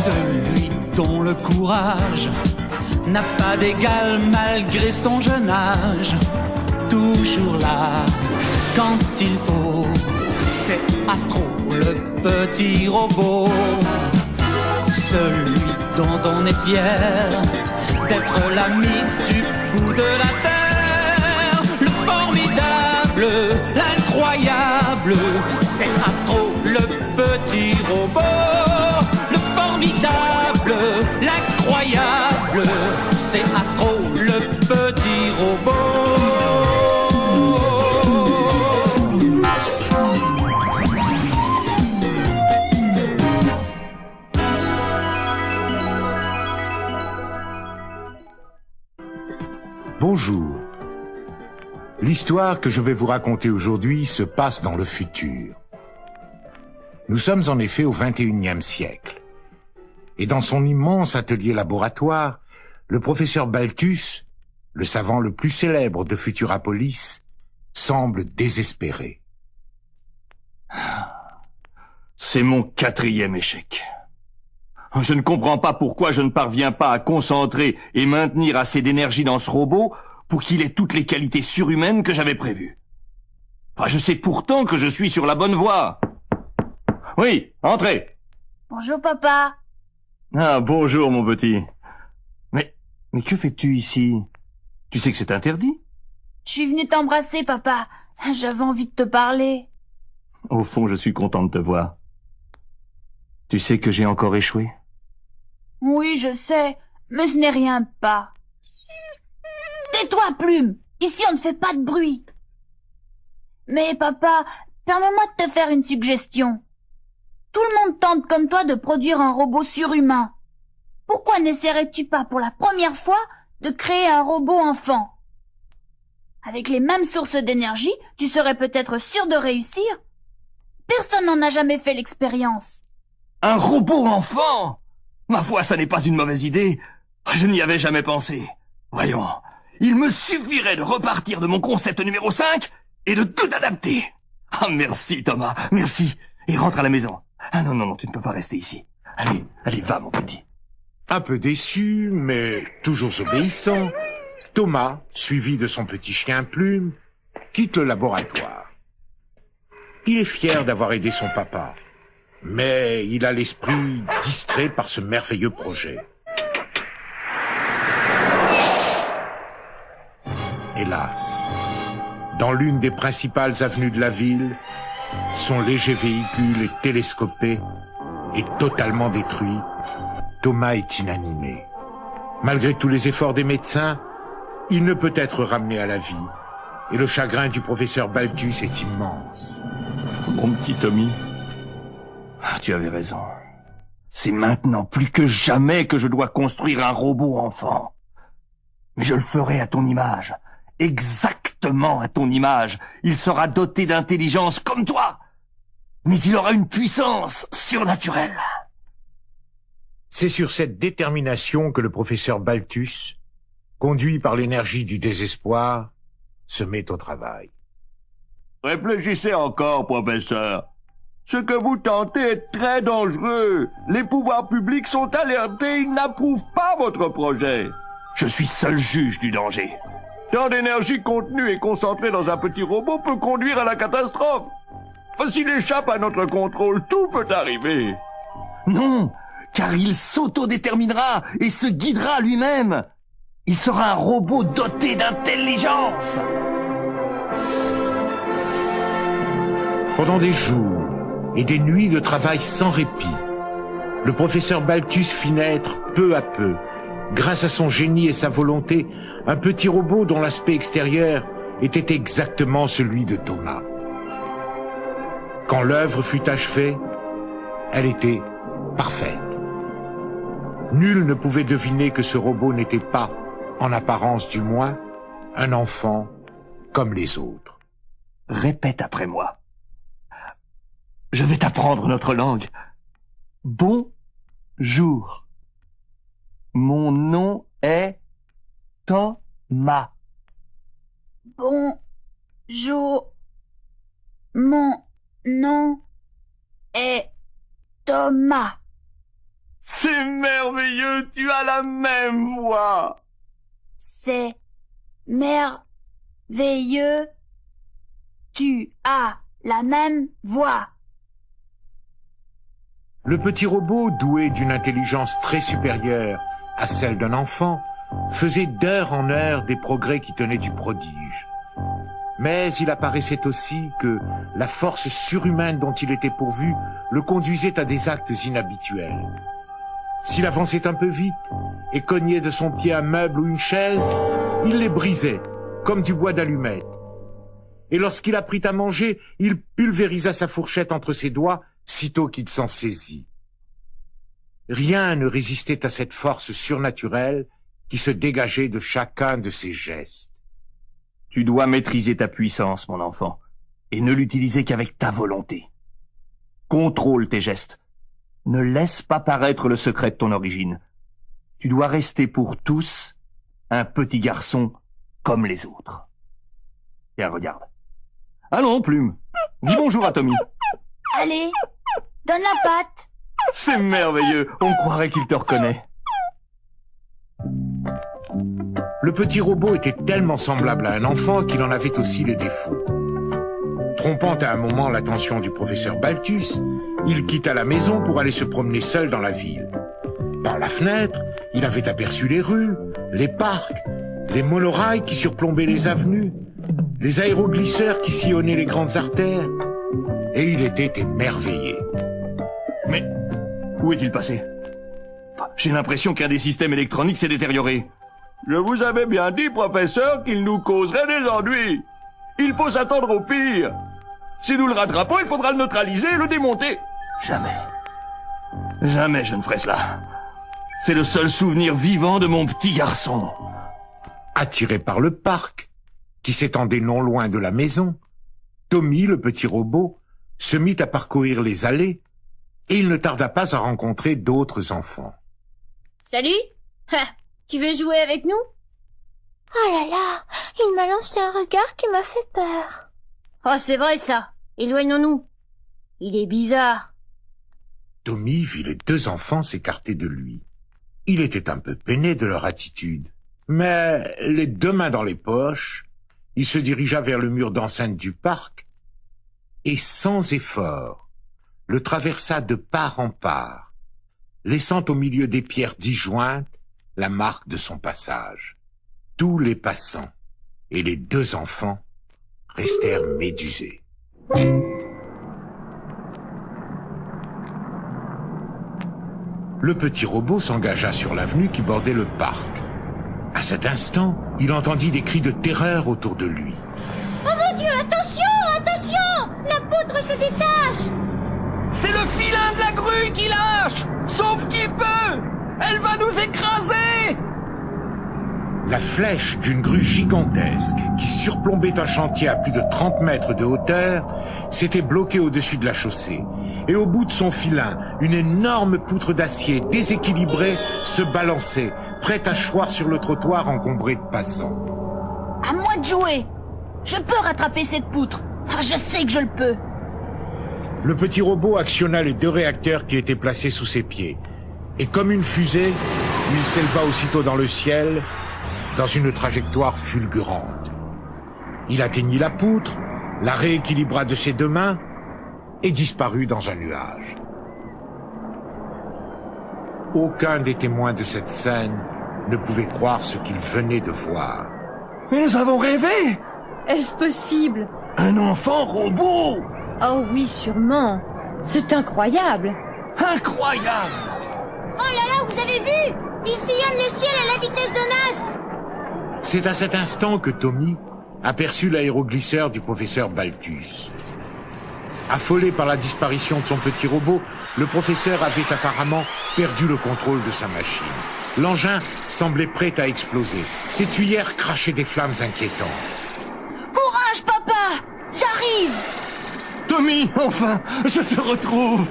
Celui dont le courage n'a pas d'égal malgré son jeune âge. Toujours là quand il faut, c'est Astro, le petit robot. Celui dont on est fier d'être l'ami du bout de la terre. Le formidable, l'incroyable, c'est Astro, le petit robot. Le formidable, l'incroyable, c'est Astro, le petit robot. Bonjour. L'histoire que je vais vous raconter aujourd'hui se passe dans le futur. Nous sommes en effet au XXIe siècle. Et dans son immense atelier laboratoire, le professeur Balthus, le savant le plus célèbre de Futurapolis, semble désespéré. C'est mon 4e échec. Je ne comprends pas pourquoi je ne parviens pas à concentrer et maintenir assez d'énergie dans ce robot pour qu'il ait toutes les qualités surhumaines que j'avais prévues. Enfin, je sais pourtant que je suis sur la bonne voie. Oui, entrez. Bonjour, papa. Ah, bonjour, mon petit. Mais que fais-tu ici? Tu sais que c'est interdit? Je suis venue t'embrasser, papa. J'avais envie de te parler. Au fond, je suis content de te voir. Tu sais que j'ai encore échoué? Oui, je sais, mais ce n'est rien pas. Tais-toi, Plume. Ici, on ne fait pas de bruit. Mais papa, permets-moi de te faire une suggestion. Tout le monde tente comme toi de produire un robot surhumain. Pourquoi n'essaierais-tu pas pour la première fois de créer un robot enfant? Avec les mêmes sources d'énergie, tu serais peut-être sûr de réussir. Personne n'en a jamais fait l'expérience. Un robot enfant? Ma foi, ça n'est pas une mauvaise idée. Je n'y avais jamais pensé. Voyons, il me suffirait de repartir de mon concept numéro 5 et de tout adapter. Ah, merci Thomas, merci. Et rentre à la maison. Ah non, tu ne peux pas rester ici. Allez, va mon petit. Un peu déçu, mais toujours obéissant, Thomas, suivi de son petit chien Plume, quitte le laboratoire. Il est fier d'avoir aidé son papa, mais il a l'esprit distrait par ce merveilleux projet. Hélas, dans l'une des principales avenues de la ville, son léger véhicule est télescopé et totalement détruit. Thomas est inanimé. Malgré tous les efforts des médecins, il ne peut être ramené à la vie. Et le chagrin du professeur Balthus est immense. Mon petit Tommy, tu avais raison. C'est maintenant plus que jamais que je dois construire un robot enfant. Mais je le ferai à ton image. Exactement à ton image. Il sera doté d'intelligence comme toi. Mais il aura une puissance surnaturelle. C'est sur cette détermination que le professeur Balthus, conduit par l'énergie du désespoir, se met au travail. Réfléchissez encore, professeur. Ce que vous tentez est très dangereux. Les pouvoirs publics sont alertés, ils n'approuvent pas votre projet. Je suis seul juge du danger. Tant d'énergie contenue et concentrée dans un petit robot peut conduire à la catastrophe. S'il échappe à notre contrôle, tout peut arriver. Non, car il s'autodéterminera et se guidera lui-même. Il sera un robot doté d'intelligence. Pendant des jours et des nuits de travail sans répit, le professeur Balthus fit naître peu à peu, grâce à son génie et sa volonté, un petit robot dont l'aspect extérieur était exactement celui de Thomas. Quand l'œuvre fut achevée, elle était parfaite. Nul ne pouvait deviner que ce robot n'était pas, en apparence du moins, un enfant comme les autres. Répète après moi. Je vais t'apprendre notre langue. Bonjour. Mon nom est Thomas. Bonjour. Mon nom est Thomas. C'est merveilleux, tu as la même voix. C'est merveilleux. Tu as la même voix. Le petit robot, doué d'une intelligence très supérieure à celle d'un enfant, faisait d'heure en heure des progrès qui tenaient du prodige. Mais il apparaissait aussi que la force surhumaine dont il était pourvu le conduisait à des actes inhabituels. S'il avançait un peu vite et cognait de son pied un meuble ou une chaise, il les brisait, comme du bois d'allumette. Et lorsqu'il apprit à manger, il pulvérisa sa fourchette entre ses doigts, sitôt qu'il s'en saisit. Rien ne résistait à cette force surnaturelle qui se dégageait de chacun de ses gestes. Tu dois maîtriser ta puissance, mon enfant, et ne l'utiliser qu'avec ta volonté. Contrôle tes gestes. Ne laisse pas paraître le secret de ton origine. Tu dois rester pour tous un petit garçon comme les autres. Tiens, regarde. Allons, Plume, dis bonjour à Tommy. Allez, donne la patte. C'est merveilleux, on croirait qu'il te reconnaît. Le petit robot était tellement semblable à un enfant qu'il en avait aussi les défauts. Trompant à un moment l'attention du professeur Balthus, il quitta la maison pour aller se promener seul dans la ville. Par la fenêtre, il avait aperçu les rues, les parcs, les monorails qui surplombaient les avenues, les aéroglisseurs qui sillonnaient les grandes artères, et il était émerveillé. Mais où est-il passé? J'ai l'impression qu'un des systèmes électroniques s'est détérioré. Je vous avais bien dit, professeur, qu'il nous causerait des ennuis. Il faut s'attendre au pire. Si nous le rattrapons, il faudra le neutraliser et le démonter. Jamais. Jamais je ne ferai cela. C'est le seul souvenir vivant de mon petit garçon. Attiré par le parc, qui s'étendait non loin de la maison, Tommy, le petit robot, se mit à parcourir les allées, et il ne tarda pas à rencontrer d'autres enfants. Salut. Tu veux jouer avec nous? Oh là là, il m'a lancé un regard qui m'a fait peur. Oh, c'est vrai ça. Éloignons-nous. Il est bizarre. Tommy vit les deux enfants s'écarter de lui. Il était un peu peiné de leur attitude, mais les deux mains dans les poches, il se dirigea vers le mur d'enceinte du parc et sans effort, le traversa de part en part, laissant au milieu des pierres disjointes la marque de son passage. Tous les passants et les deux enfants restèrent médusés. Le petit robot s'engagea sur l'avenue qui bordait le parc. À cet instant, il entendit des cris de terreur autour de lui. Oh mon Dieu, attention, attention! La poutre se détache! C'est le filin de la grue qui lâche! Sauf qui peut! Elle va nous écraser! La flèche d'une grue gigantesque qui surplombait un chantier à plus de 30 mètres de hauteur s'était bloquée au-dessus de la chaussée. Et au bout de son filin, une énorme poutre d'acier déséquilibrée se balançait, prête à choir sur le trottoir encombré de passants. À moi de jouer. Je peux rattraper cette poutre. Ah, je sais que je le peux. Le petit robot actionna les deux réacteurs qui étaient placés sous ses pieds. Et comme une fusée, il s'éleva aussitôt dans le ciel, dans une trajectoire fulgurante. Il atteignit la poutre, la rééquilibra de ses deux mains, et disparut dans un nuage. Aucun des témoins de cette scène ne pouvait croire ce qu'il venait de voir. Mais nous avons rêvé! Est-ce possible? Un enfant robot! Oh oui, sûrement. C'est incroyable. Incroyable! Oh là là, vous avez vu? Il sillonne le ciel à la vitesse d'un astre! C'est à cet instant que Tommy aperçut l'aéroglisseur du professeur Balthus. Affolé par la disparition de son petit robot, le professeur avait apparemment perdu le contrôle de sa machine. L'engin semblait prêt à exploser. Ses tuyères crachaient des flammes inquiétantes. Courage, papa! J'arrive! Tommy, enfin, je te retrouve!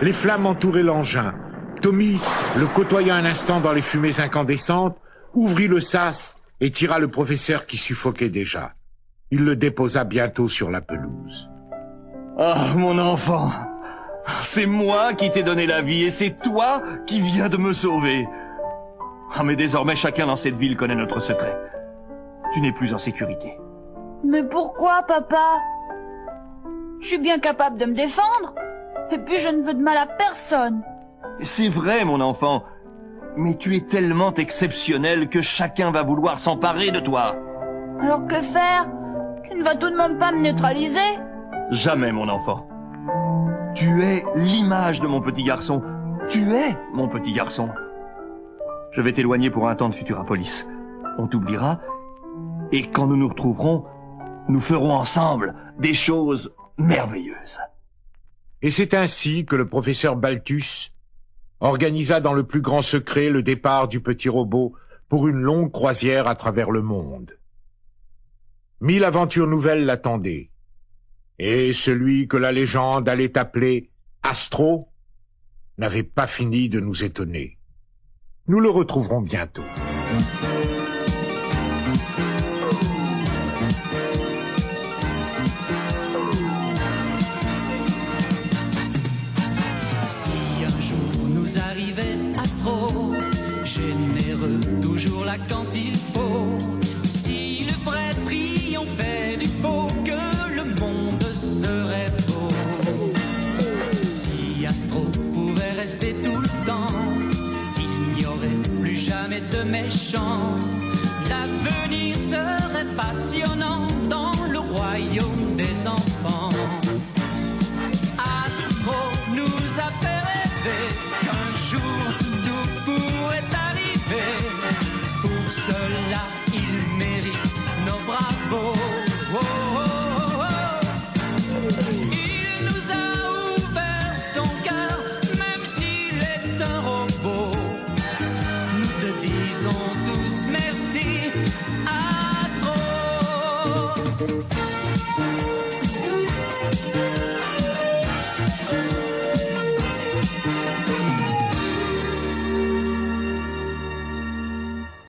Les flammes entouraient l'engin. Tommy, le côtoya un instant dans les fumées incandescentes, ouvrit le sas et tira le professeur qui suffoquait déjà. Il le déposa bientôt sur la pelouse. Ah, mon enfant, C'est moi qui t'ai donné la vie et c'est toi qui viens de me sauver. Ah, mais désormais, chacun dans cette ville connaît notre secret. Tu n'es plus en sécurité. Mais pourquoi, papa? Je suis bien capable de me défendre. Et puis je ne veux de mal à personne. C'est vrai, mon enfant. Mais tu es tellement exceptionnel que chacun va vouloir s'emparer de toi. Alors que faire? Tu ne vas tout de même pas me neutraliser? Jamais, mon enfant. Tu es l'image de mon petit garçon. Tu es mon petit garçon. Je vais t'éloigner pour un temps de Futurapolis. On t'oubliera. Et quand nous nous retrouverons, nous ferons ensemble des choses merveilleuses. Et c'est ainsi que le professeur Balthus organisa dans le plus grand secret le départ du petit robot pour une longue croisière à travers le monde. 1000 aventures nouvelles l'attendaient. Et celui que la légende allait appeler Astro n'avait pas fini de nous étonner. Nous le retrouverons bientôt. Si un jour nous arrivait Astro, généreux toujours là quand il faut, si le vrai triomphait du faux, que le monde serait beau. Si Astro pouvait rester tout le temps, il n'y aurait plus jamais de méchants.